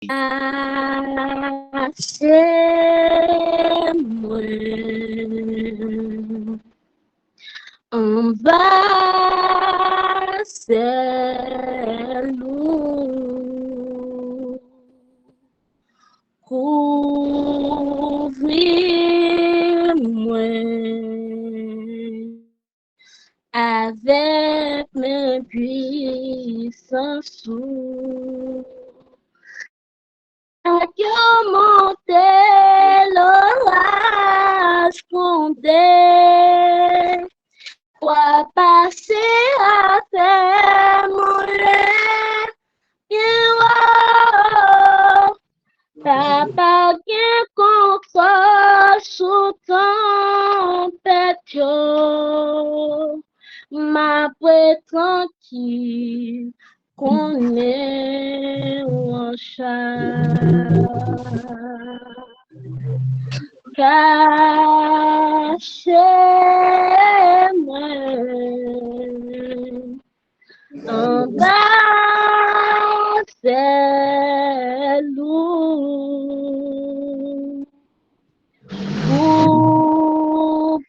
Achève-moi en bas, c'est lourd. Couvrir-moi avec mes puissances sous. Monter l'orage fondé, quoi passer à faire mourir, papa qui confort sous tempête, ma paix tranquille, qu'on est en charge. Cachez-moi en bas, c'est lourd. Ouvrir-moi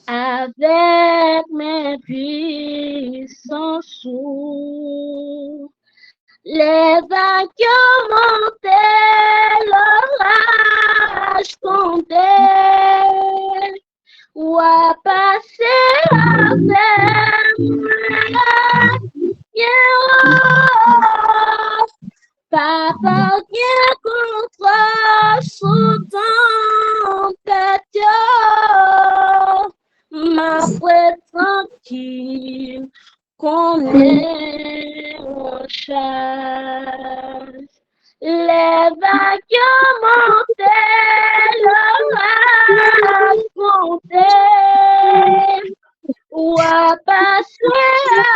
avec mes puissants sous. Les vagues montaient, l'orage tombait, ou à passer avec moi. Papa qui contre sous tempête, ma paix tranquille, qu'on est en charge. Les vagues montaient, l'orage montait, ou à passer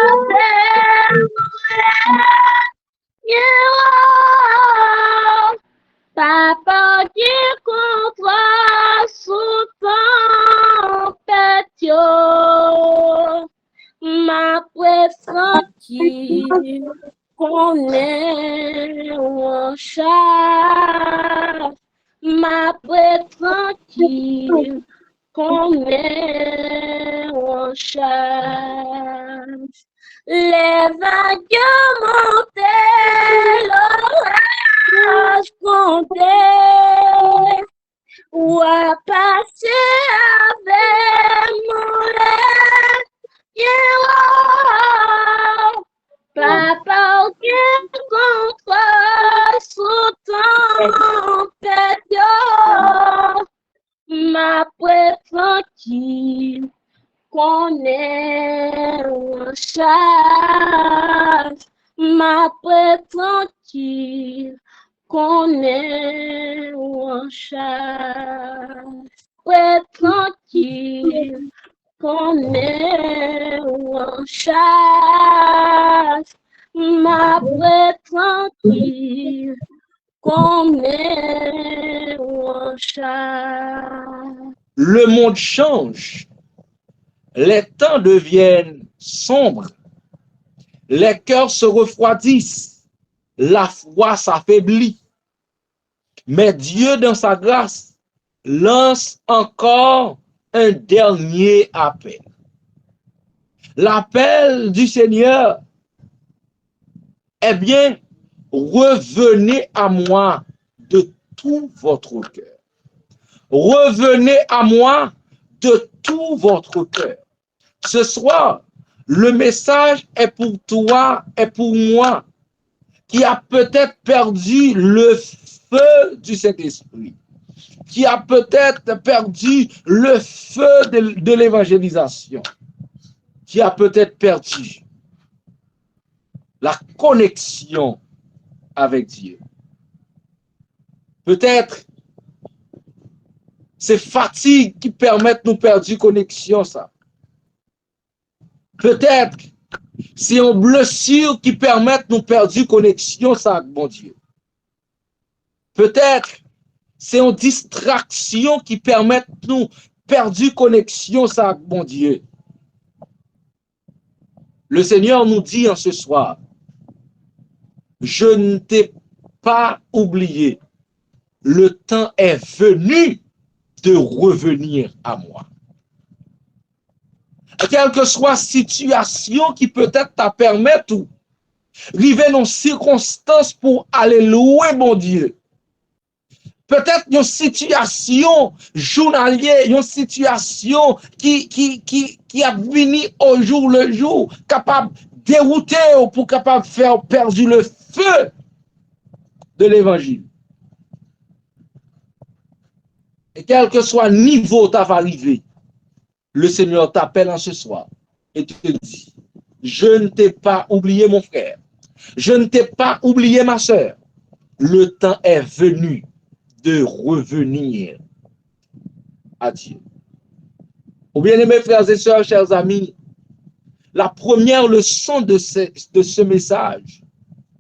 avec moi. Papa qui contre sous tempête, ma paix tranquille, qu'on est en charge, ma paix tranquille, qu'on est en charge. Les vagues montaient, l'orage comptait, ou à passer avec mon rêve. Papa qui contre sous tempête, ma paix tranquille, qu'on est en charge, ma paix tranquille, qu'on est en charge, paix tranquille, qu'on est en charge, ma paix tranquille, qu'on est en charge. Le monde change, les temps deviennent sombres, les cœurs se refroidissent, la foi s'affaiblit. Mais Dieu, dans sa grâce, lance encore un dernier appel. L'appel du Seigneur, eh bien, revenez à moi de tout votre cœur. Revenez à moi de tout votre cœur. Ce soir, le message est pour toi et pour moi qui a peut-être perdu le feu du Saint-Esprit, qui a peut-être perdu le feu de l'évangélisation, qui a peut-être perdu la connexion avec Dieu. Peut-être c'est fatigue qui permet de nous perdre connexion, ça. Peut-être c'est une blessure qui permet de nous perdre connexion, ça, mon Dieu. Peut-être c'est une distraction qui permet de nous perdre connexion, ça, mon Dieu. Le Seigneur nous dit en ce soir, je ne t'ai pas oublié. Le temps est venu de revenir à moi. Quelle que soit la situation qui peut-être t'a permettre ou arriver dans circonstances pour aller louer mon Dieu. Peut-être une situation journalière, une situation qui a venu au jour le jour, capable de dérouter ou pour capable de faire perdre le feu de l'évangile. Et quel que soit le niveau tu vas arriver, le Seigneur t'appelle en ce soir et te dit, je ne t'ai pas oublié mon frère, je ne t'ai pas oublié ma soeur. Le temps est venu de revenir à Dieu. Ou bien aimés frères et sœurs, chers amis, la première leçon de ce message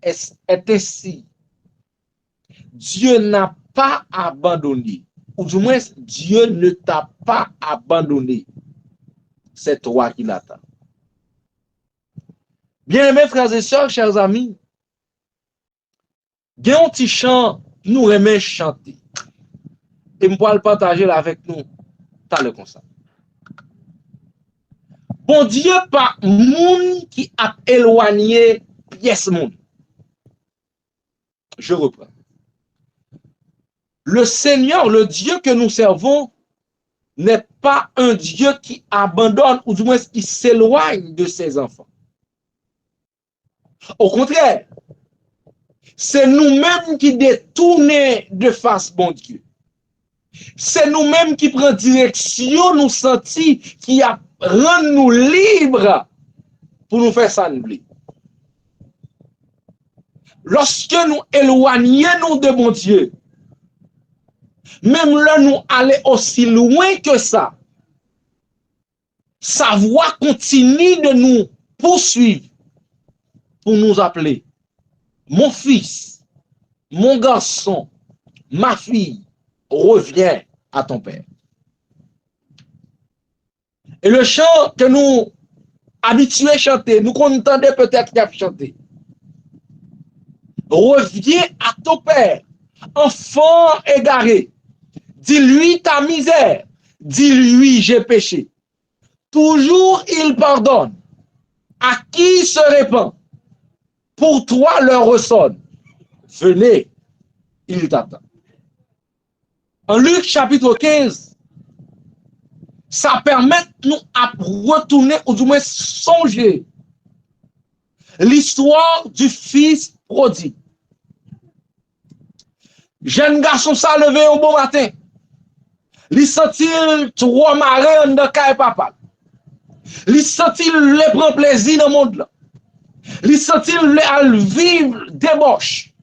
est ainsi. Dieu n'a pas abandonné, ou du moins Dieu ne t'a pas abandonné. C'est toi qui l'attends. Bien aimés frères et sœurs, chers amis, il y a un petit chant, nous aimons chanter. Et je vais le partager avec nous, t'as le comme ça. Bon Dieu, pas monde qui a éloigné pièce monde. Je reprends. Le Seigneur, le Dieu que nous servons, n'est pas un Dieu qui abandonne ou du moins qui s'éloigne de ses enfants. Au contraire, c'est nous-mêmes qui détournons de face bon Dieu. C'est nous-mêmes qui prenons direction, nous sentis, qui rend nous libres pour nous faire ça. Lorsque nous éloignons de mon Dieu, même là nous allons aussi loin que ça, sa voix continue de nous poursuivre pour nous appeler. Mon fils, mon garçon, ma fille, reviens à ton père. Et le chant que nous habitués à chanter, nous entendons peut-être qu'il a chanté. Reviens à ton père, enfant égaré. Dis-lui ta misère. Dis-lui j'ai péché. Toujours il pardonne. À qui se répand? Pour toi leur ressonne. Venez, il t'attend. En Luc chapitre 15, ça permet nous à retourner ou du moins songer l'histoire du fils prodigue. Jeune garçon ça levé au bon matin. Il sentit trois marins dans caille papa. Il sentit le prendre plaisir dans le monde là. Il sentit le vivre débauche.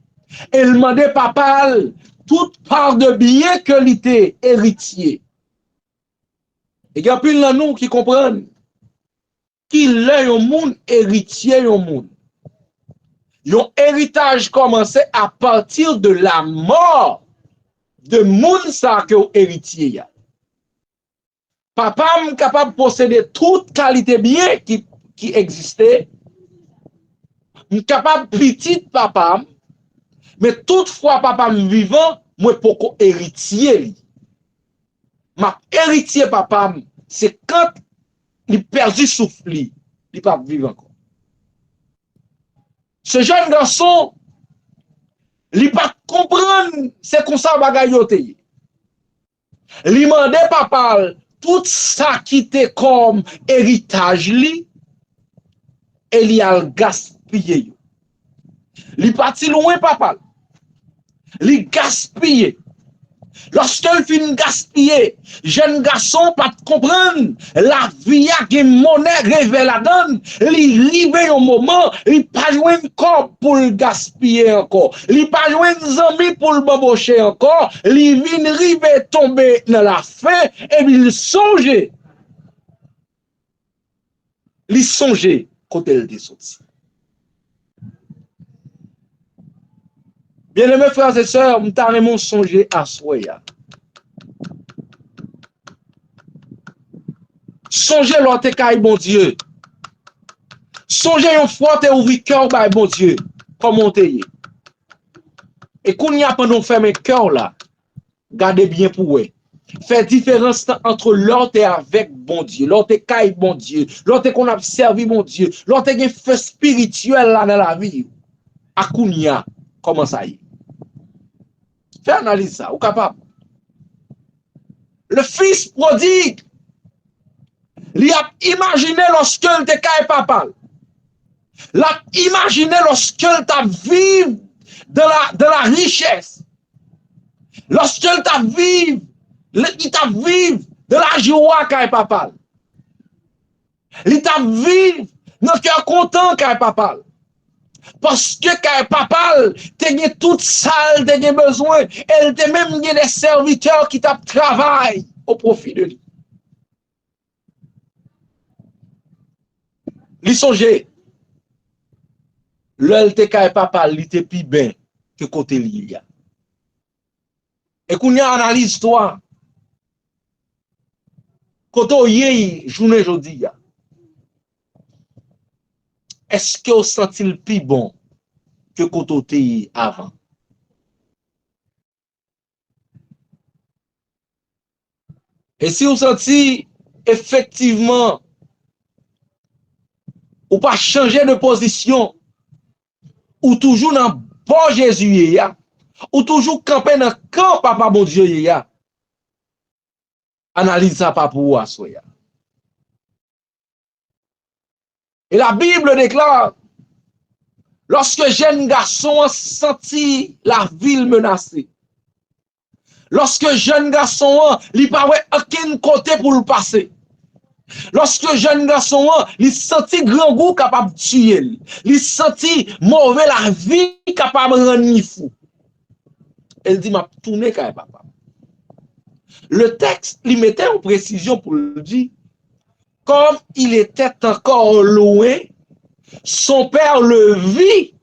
Et il demandait papa toute part de bien que l'était héritier. Et il y a plus de nous qui comprennent qu'il est un monde héritier un monde. Un héritage commencé à partir de la mort de monde ça que héritier a. Papa est capable de posséder toute qualité bien qui existait. Est capable petit papa, mais toutefois papa vivant, moi pour héritier. Ma héritier papa, c'est quand il perdu souffle, il pas vivre encore. Ce jeune garçon, il pas comprendre c'est comme ça bagaille yo te. Il demandait papa tout ça qui était comme héritage li et il a gaspillé. Il parti loin papa. Il gaspillé. Lorsqu'il finit gaspiller, jeune garçon pas comprendre la vie a qui monnaie révèle la donne, il libre un moment, il pas jouer corps pour le gaspiller encore, il pas jouer amis pour le babocher encore, il vient river tomber dans la faim et il songe côté il est sorti. Bien-aimés frères et sœurs, nous t'avons songé à soya. Songez l'autre caille, bon Dieu. Songez une fois, t'es ouvri cœur, bah, bon Dieu, comment t'es. Et qu'on y a pendant fermer cœur là, gardez bien pour eux. Fait différence entre l'autre et avec bon Dieu, l'autre est caille bon Dieu, l'autre qu'on a servi bon Dieu, l'autre est un feu spirituel là dans la vie. À Kounia, comment ça y est? Fais analyse ça, ou capable. Le fils prodigue, il a imaginé lorsque il était caille papa. Il a imaginé lorsque il t'a vivre de la richesse. Lorsque il t'a vivre de la joie caille papa. Il t'a vivre dans le cœur content caille papa. Parce que caille papa, t'as tout ça, t'as besoin. Elle t'a même des serviteurs qui t'a travaillé au profit de lui. Li songe, l'el te caille papa, li te pi ben que côté li ya. Et qu'on y a analyse toi. Koto yé journée jodi ya. Est-ce que vous sentez le plus bon que koto te avant? Et si vous sentez effectivement ou pas changer de position, ou toujours dans bon Jésus ya, ou toujours camper dans camp papa bon Dieu ya, analyse ça pas pour vous soya. Et la Bible déclare, lorsque jeune garçon senti la ville menacée, lorsque jeune garçon il pas aucun côté pour le passer, lorsque jeune garçon il senti grand goût capable de tuer, il senti mauvais la vie capable de rendre fou, elle dit m'a tourné quand papa. Le texte il mettait en précision pour le dire, comme il était encore loin, son père le vit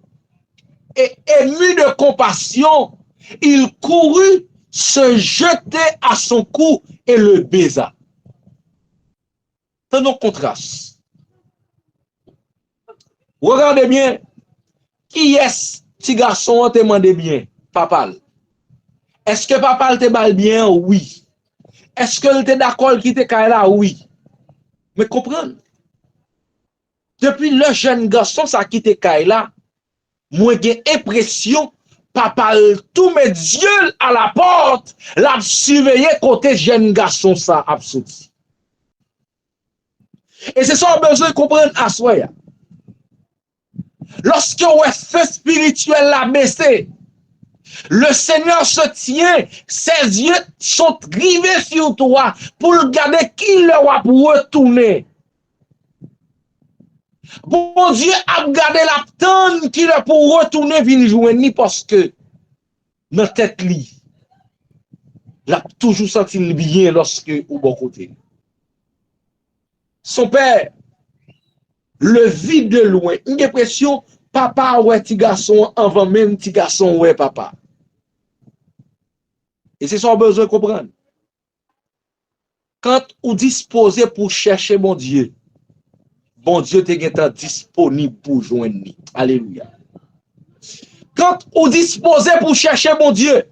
et ému de compassion, il courut, se jeter à son cou et le baisa. C'est un contraste. Regardez bien, qui est-ce petit garçon te demande bien, papa? Est-ce que papa te balle bien? Oui. Est-ce que tu es d'accord qu'il te caille là? Oui. Mais comprenez? Depuis le jeune garçon ça qui te caille là, moi j'ai impression papa tout met Dieu à la porte, l'a surveillé côté jeune garçon ça a sorti. Et c'est ça on a besoin de comprendre à soi. Lorsque on feu spirituel l'a baissé, le Seigneur se tient, ses yeux sont rivés sur toi pour regarder qui le va pour retourner. Bon Dieu a gardé la tante qui le pour retourner venir joindre parce que dans tête li, il a toujours senti le bien lorsque au bon côté. Son père le vit de loin, une impression papa ouais petit garçon avant même petit garçon ouais papa. Et c'est ça qu'on a besoin de comprendre. Quand on dispose pour chercher mon Dieu te disponible pour joindre. Alléluia. Quand on dispose pour chercher mon Dieu,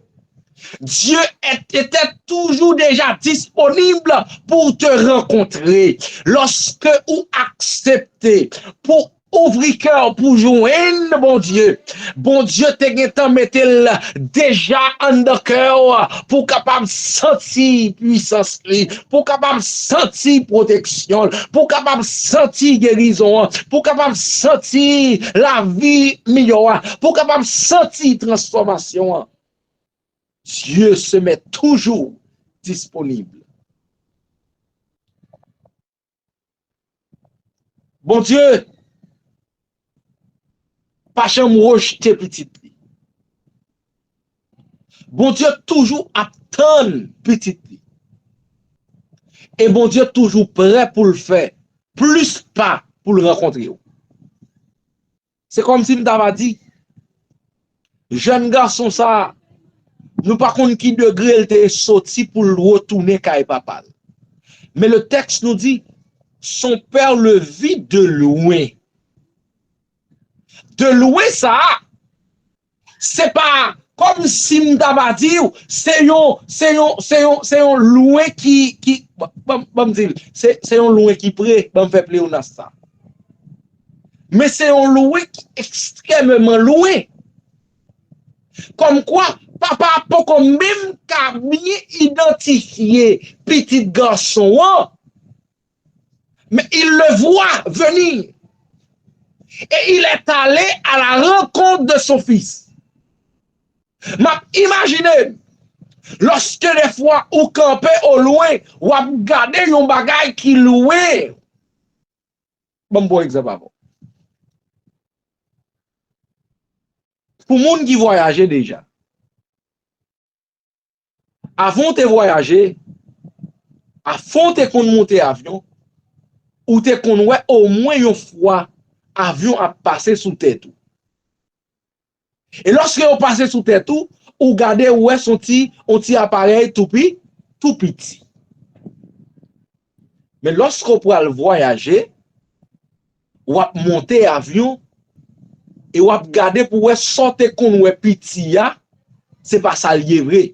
Dieu était toujours déjà disponible pour te rencontrer. Lorsque vous acceptez pour ouvrir cœur pour joindre bon Dieu te mettre déjà en de cœur pour capable sentir puissance, pour capable sentir protection, pour capable sentir guérison, pour capable sentir la vie meilleure, pour capable sentir transformation. Dieu se met toujours disponible. Bon Dieu, pas jamais rejeter petit. Bon Dieu toujours attend petit. Et bon Dieu toujours prêt pour le faire, plus pas pour le rencontrer. C'est comme si m'avait dit, jeune garçon ça, nous par contre qui degré il était sorti pour le retourner kay papa. Mais le texte nous dit, son père le vit de loin. De louer ça, c'est pas comme si m'daba dit, c'est un loué qui, c'est un loué qui prêt, me fait plaisir ça. Mais c'est un loué qui extrêmement loué. Comme quoi, papa peut comme même qu'à bien identifier petit garçon, mais il le voit venir. Et il est allé à la rencontre de son fils. Imaginez, lorsque des fois ou campé au loin, ou a gardé un bagay qui loué. Bon exemple avant. Pour moun qui voyageait déjà, avant de voyager, avant de monter avion, ou te connais au moins une fois avion a passé sous tête. Et lorsque vous passez sous tête, vous regardez où est son petit appareil tout petit. Mais lorsque vous pouvez voyager, vous monter avion et vous regardez pour sortir qu'on est petit, c'est pas ça lié vrai.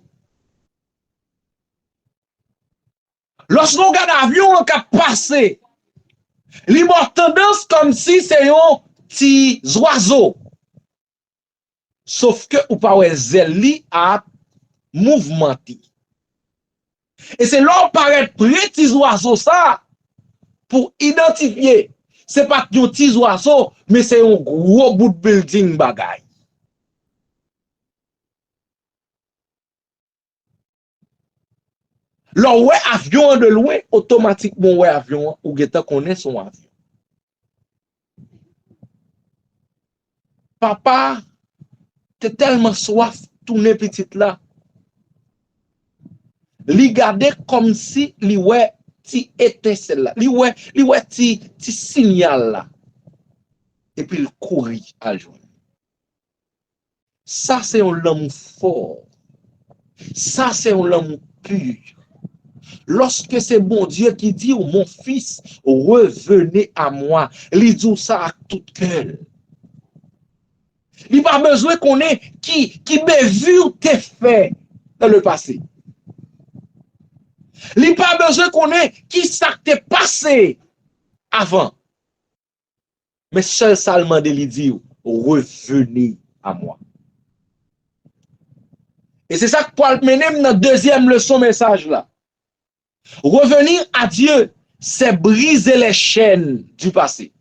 Lorsque vous regardez l'avion, on a passé. Il y a tendance comme si c'est un petit oiseau. Sauf que ou pas zeli a mouvementé. Et c'est là où paraît petit oiseau ça pour identifier. C'est pas un petit oiseau, mais c'est un gros bout de building bagay. Là ouais avion de loin automatiquement ouais avion ou geta connaît son avion. Papa t'es tellement soif tourner petite là. Li gade comme si li ouais ti étincelle là. Li ouais ti signal là. Et puis il courit à joindre. Ça c'est un l'amour fort. Ça c'est un l'amour pur. Lorsque c'est bon Dieu qui dit oh, mon fils, revenez à moi. Il dit ça à tout cœur. Il n'a pas besoin qu'on ait qui vu tes faits dans le passé. Il n'a pas besoin qu'on ait qui ça t'est passé avant. Mais seul seulement de lui dire revenez à moi. Et c'est ça que Paul mène dans la deuxième leçon message là. Revenir à Dieu, c'est briser les chaînes du passé.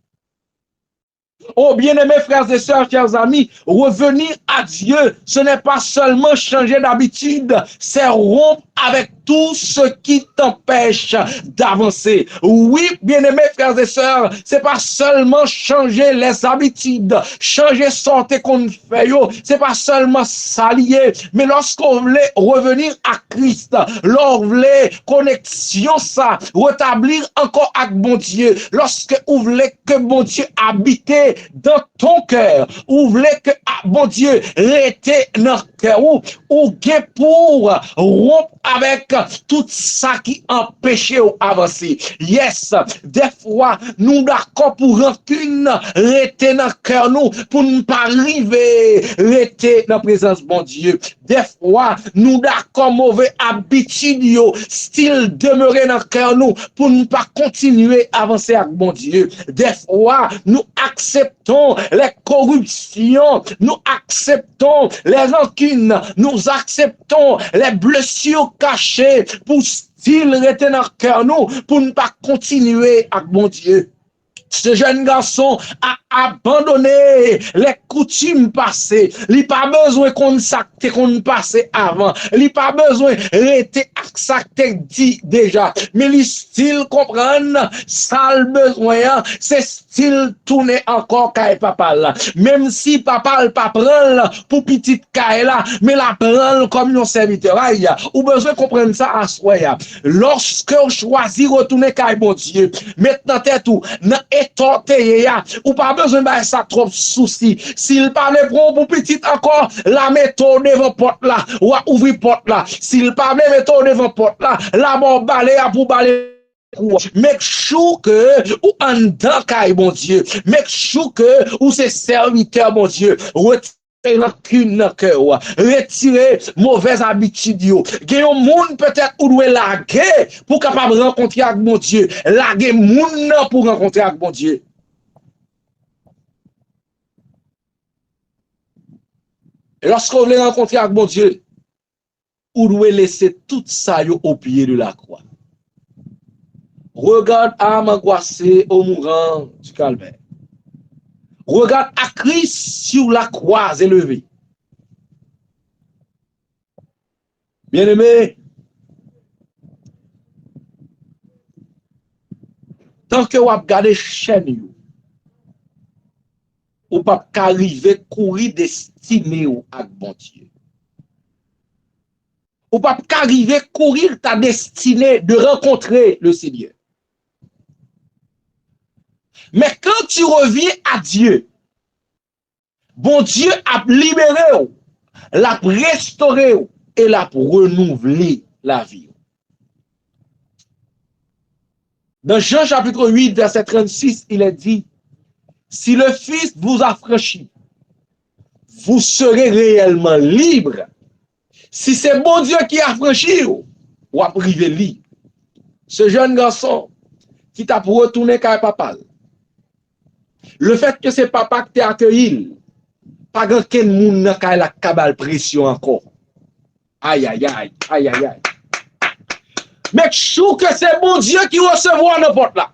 Oh, bien-aimés frères et sœurs, chers amis, revenir à Dieu, ce n'est pas seulement changer d'habitude, c'est rompre avec tout ce qui t'empêche d'avancer. Oui, bien-aimés frères et sœurs, c'est pas seulement changer les habitudes, changer sorte qu'on fait, c'est pas seulement s'allier, mais lorsqu'on voulait revenir à Christ, lorsqu'on voulait connexion ça, rétablir encore avec bon Dieu, lorsque vous voulez que bon Dieu habite dans ton cœur, ou voulez que bon Dieu reste dans le cœur, ou gain pour rompre avec tout ça qui empêchait d'avancer. Yes, des fois, nous d'accord pour rancune, rester dans le cœur, nous, pour ne pas arriver, rester dans la présence de bon Dieu. Des fois, nous d'accord mauvais habitude, style demeurer dans le cœur, nous, pour ne pas continuer à avancer avec bon Dieu. Des fois, nous acceptons les corruptions, nous acceptons les rancunes, nous acceptons les blessures cachées pour style rester dans le cœur, nous, pour ne pas continuer avec bon Dieu. Ce jeune garçon a abandonné les coutumes passées. Il n'a pas besoin qu'on s'acte qu'on passait avant. Il n'a pas besoin d'être acte dit déjà. Mais il style comprendre ça le besoin, c'est style tourner encore kay papa là. Même si papa le pas prend pour petite kay là, mais la prend comme un serviteur. Ou besoin comprendre ça à soi. Lorsque on choisit retourner kay bon Dieu, maintenant tête tout ou pas besoin de ça trop souci. S'il parle pour petit encore, la méthode devant porte là, ou ouvrir porte là. S'il parle méthode devant porte là, la bon balai pour balai make sure que ou en dedans caille bon Dieu, make sure que ou c'est serviteur bon Dieu, retirez rancune dans cœur, retirez mauvaise habitude yo. Gen yon moun peut-être ou doit laguer pour capable rencontrer avec bon Dieu, laguer moun nan pour rencontrer avec bon Dieu. Et lorsque vous voulez rencontrer avec bon Dieu, vous devez laisser tout ça au pied de la croix. Regarde âme angoissée au mourant du calvaire. Regarde à Christ sur la croix élevée. Bien-aimé, tant que vous regardez chaîne, vous ne pouvez pas arriver à courir destiné avec bon Dieu. Vous ne pouvez pas arriver à courir ta destinée de rencontrer le Seigneur. Mais quand tu reviens à Dieu, bon Dieu a libéré, l'a restauré et l'a renouvelé la vie. Dans Jean chapitre 8, verset 36, il est dit, si le Fils vous affranchit, vous serez réellement libre. Si c'est bon Dieu qui a affranchi, ou a privé libre. Ce jeune garçon qui t'a pour retourner qu'à papa. Le fait que c'est papa qui t'a accueilli, pas grand quel monde n'a qu'à la cabale pression encore. Aïe, aïe, aïe, aïe, aïe, aïe. Mais je trouve que c'est bon Dieu qui recevra n'importe là.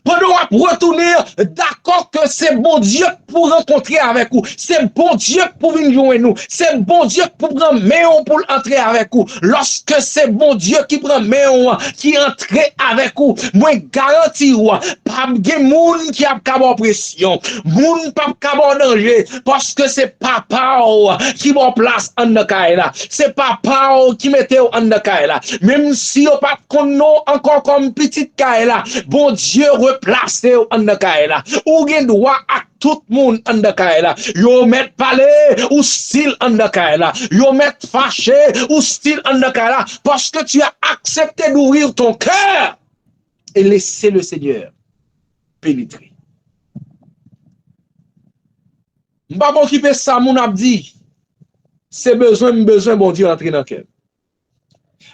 Pendant qu'on retourner, d'accord que c'est bon Dieu pour rencontrer avec vous. C'est bon Dieu pour venir jouer nous. C'est bon Dieu pour prendre main pour entrer avec vous. Lorsque c'est bon Dieu qui prend main, qui entre avec vous, moi garantis, pas de monde qui a pas pression, monde pas de danger, parce que c'est papa qui va place en là. C'est papa qui mette en là. Même si on pas encore comme petite là, bon Dieu replacer en là ou gen droit à tout le monde en là yo met parler ou style en là yo met fâché ou style en là parce que tu as accepté d'ouvrir ton cœur et laisser le Seigneur pénétrer. M'pa bon qui peut ça mon a dit c'est besoin bon Dieu entrer dans cœur.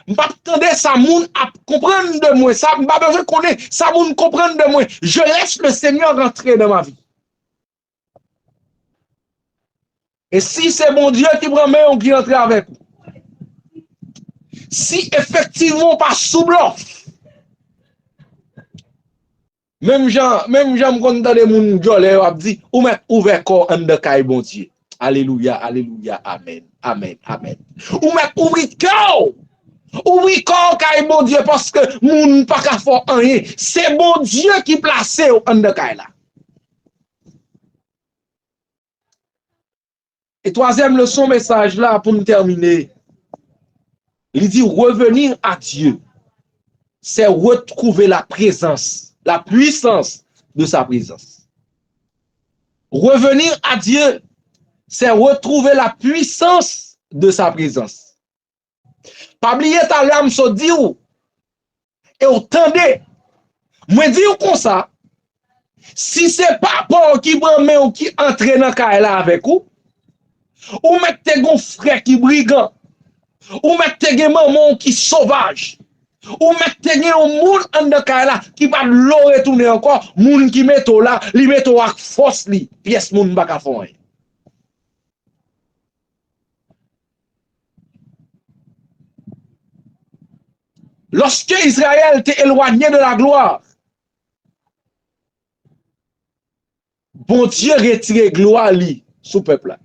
M'pas attendre ça moun à comprendre de moi ça m'pas besoin connaître ça moun comprendre de moi je laisse le Seigneur rentrer dans ma vie et si c'est mon Dieu qui prend main qui entre avec vous si effectivement pas sous bluff même gens me connaît dans les moun jolé a dit ou mettre ouvert corps en de caille bon Dieu alléluia alléluia amen amen amen ou mettre ouvrir cœur. Oui, quand bon Dieu, parce que moun pas qu'à faire rien, c'est bon Dieu qui place en de là. Et troisième leçon, message là, pour nous terminer, il dit revenir à Dieu, c'est retrouver la présence, la puissance de sa présence. Revenir à Dieu, c'est retrouver la puissance de sa présence. Pas oublier ta l'âme se dit ou et attendez moi dis comme ça si c'est papa qui prend main ou qui entre dans là avec vous ou mettez gon frère qui brigand ou mettez gon maman qui sauvage ou mettez gon monde en de là qui pas l'eau retourner encore monde qui met là li met avec force li pièce monde pas ka faire. Lorsque Israël était éloigné de la gloire, bon Dieu retire gloire li sous peuple.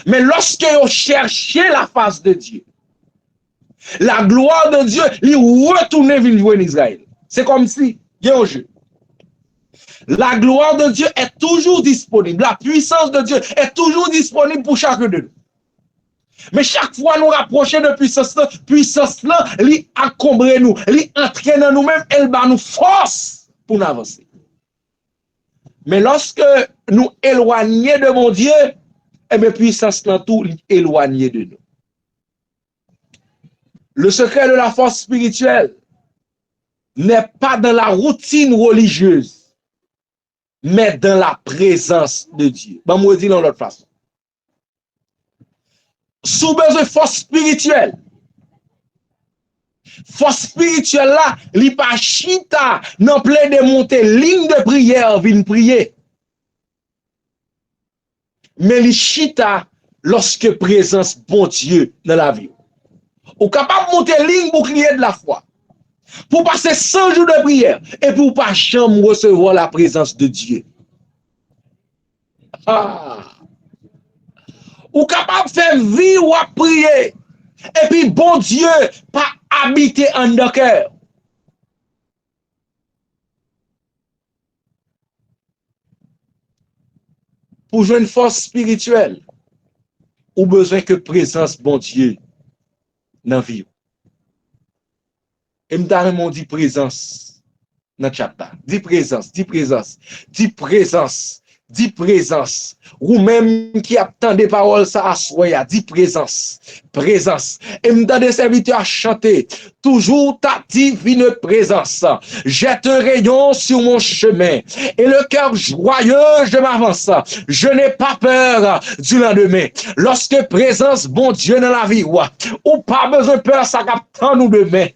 Mais lorsque vous cherchez la face de Dieu, la gloire de Dieu lui retourne venir jouer en Israël. C'est comme si il y a un jeu. La gloire de Dieu est toujours disponible. La puissance de Dieu est toujours disponible pour chacun de nous. Mais chaque fois nous rapprocher de puissance là, li encombre nous, li entraîne nous-mêmes, elle bat nous force pour nous avancer. Mais lorsque nous éloignons de mon Dieu, eh bien puissance là tout éloigné de nous. Le secret de la force spirituelle n'est pas dans la routine religieuse, mais dans la présence de Dieu. Ben, moi, dis dans l'autre façon. Sous besoin de force spirituelle là, li pa chita nan plein de montée ligne de prière vin prier. Mais li chita lorsque présence bon Dieu dans la vie. Ou capable de monter ligne bouclier de la foi. Pour passer 100 jours de prière et pour pas jamais recevoir la présence de Dieu. Ah. Ou capable de faire vie ou à prier. Et puis bon Dieu pas habiter en nos cœurs. Pour jouer une force spirituelle, ou besoin que présence bon Dieu dans la vie. Et m'dare dit présence dans le chat. Dit présence, dit présence, dit présence, dit présence. Ou même qui attend des paroles ça à soi, dit présence, présence. Et m'dare des serviteurs à chanter. Toujours ta divine présence. Jette un rayon sur mon chemin. Et le cœur joyeux, je m'avance. Je n'ai pas peur du lendemain. Lorsque présence, bon Dieu, dans la vie, ou pas besoin de peur, ça capte nous demain.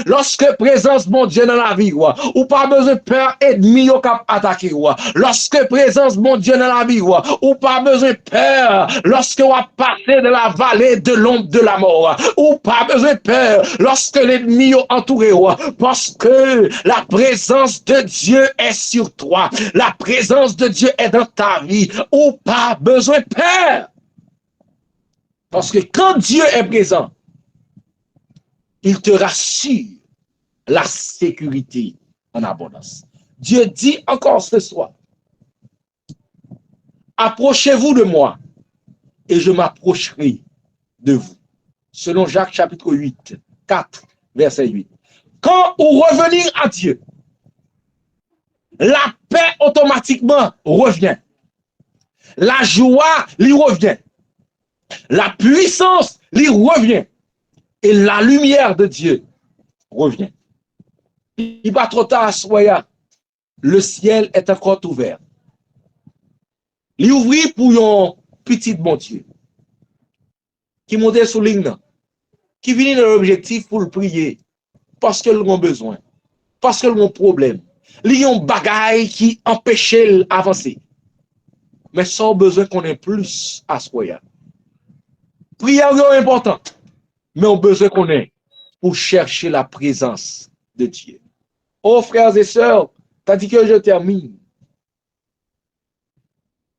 Lorsque présence, bon Dieu, dans la vie, ou pas besoin de peur, ennemi, au cap attaquer, lorsque présence, bon Dieu, dans la vie, ou pas besoin de peur, lorsque on passer de la vallée de l'ombre de la mort, ou pas besoin de peur, lorsque l'ennemi est entouré, parce que la présence de Dieu est sur toi, la présence de Dieu est dans ta vie, ou pas besoin de peur. Parce que quand Dieu est présent, il te rassure la sécurité en abondance. Dieu dit encore ce soir, approchez-vous de moi et je m'approcherai de vous. Selon Jacques chapitre 8, 4, verset 8. Quand vous revenez à Dieu, la paix automatiquement revient. La joie lui revient. La puissance lui revient. Et la lumière de Dieu revient. Il va trop tard à soya. Le ciel est encore ouvert. Il ouvrit pour un petit bon Dieu qui monte sous ligne, qui vient dans l'objectif pour le prier parce qu'ils ont besoin, parce qu'ils ont problème. Ils ont bagaille qui empêche d'avancer. Mais sans besoin qu'on ait plus à soya. Prière est importante, mais on a besoin qu'on ait pour chercher la présence de Dieu. Oh frères et sœurs, t'as dit que je termine.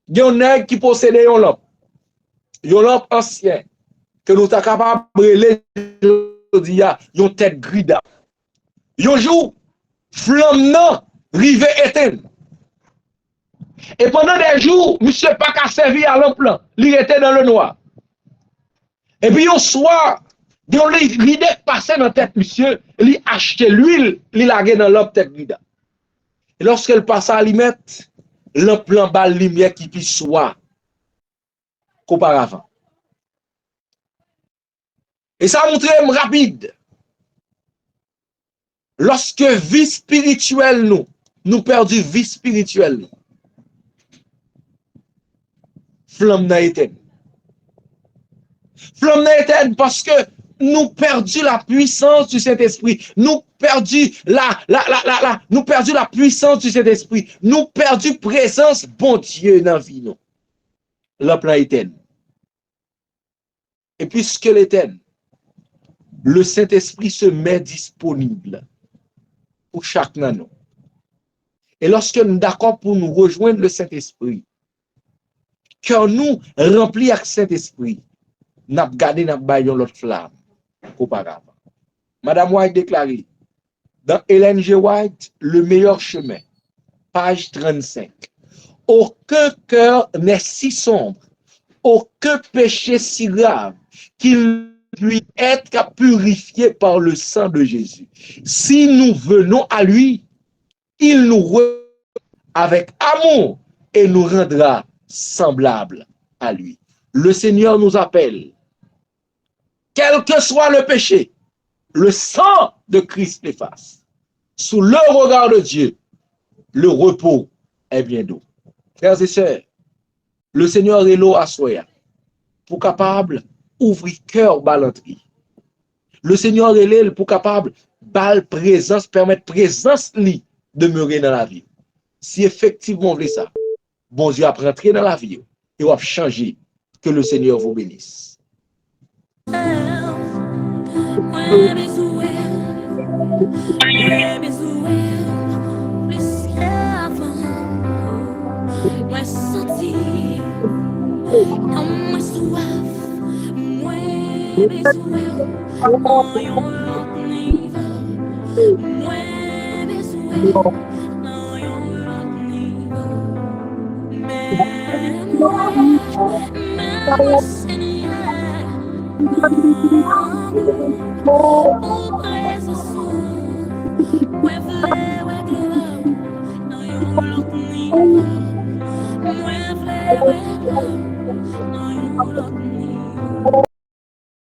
Il y a un nègre qui possédait une lampe ancienne, que nous sommes capables de brûler, une tête grida. Un jour, flamme non, rive éteinte. Et pendant des jours, monsieur pas qu'à servir à lampe là, il était dans le noir. Et puis un soir, l'idée passait dans la tête monsieur, il achetait l'huile, il laguait dans lampe tête grida. Et lorsqu'elle passait à l'y mettre, lampe en bas lumière qui puisse soit qu'auparavant. Et ça montre rapide. Lorsque vie spirituelle nous perdons vie spirituelle, flamme n'a été. Flamme n'a été parce que nous perdons la puissance du Saint-Esprit. Nous perdons nous perdons la puissance du Saint-Esprit. Nous perdons présence bon Dieu dans la vie nous. Lampe n'a été. Et puisque l'éternel, le Saint-Esprit se met disponible pour chacun de nous. Et lorsque nous sommes d'accord pour nous rejoindre le Saint-Esprit, quand nous remplis avec le Saint-Esprit, nous avons gardé notre flamme auparavant. Madame White déclaré, dans Ellen G. White, le meilleur chemin, page 35. Aucun cœur n'est si sombre, aucun péché si grave qu'il puisse être purifié par le sang de Jésus. Si nous venons à lui, il nous reçoit avec amour et nous rendra semblables à lui. Le Seigneur nous appelle, quel que soit le péché, le sang de Christ l'efface. Sous le regard de Dieu, le repos est bien doux. Frères et sœurs, le Seigneur est là à soi pour capable ouvrir cœur balantri. Le Seigneur est là pour capable bal présence, permettre présence li demeurer dans la vie. Si effectivement vous voulez ça, bon Dieu a rentré dans la vie et va changer. Que le Seigneur vous bénisse.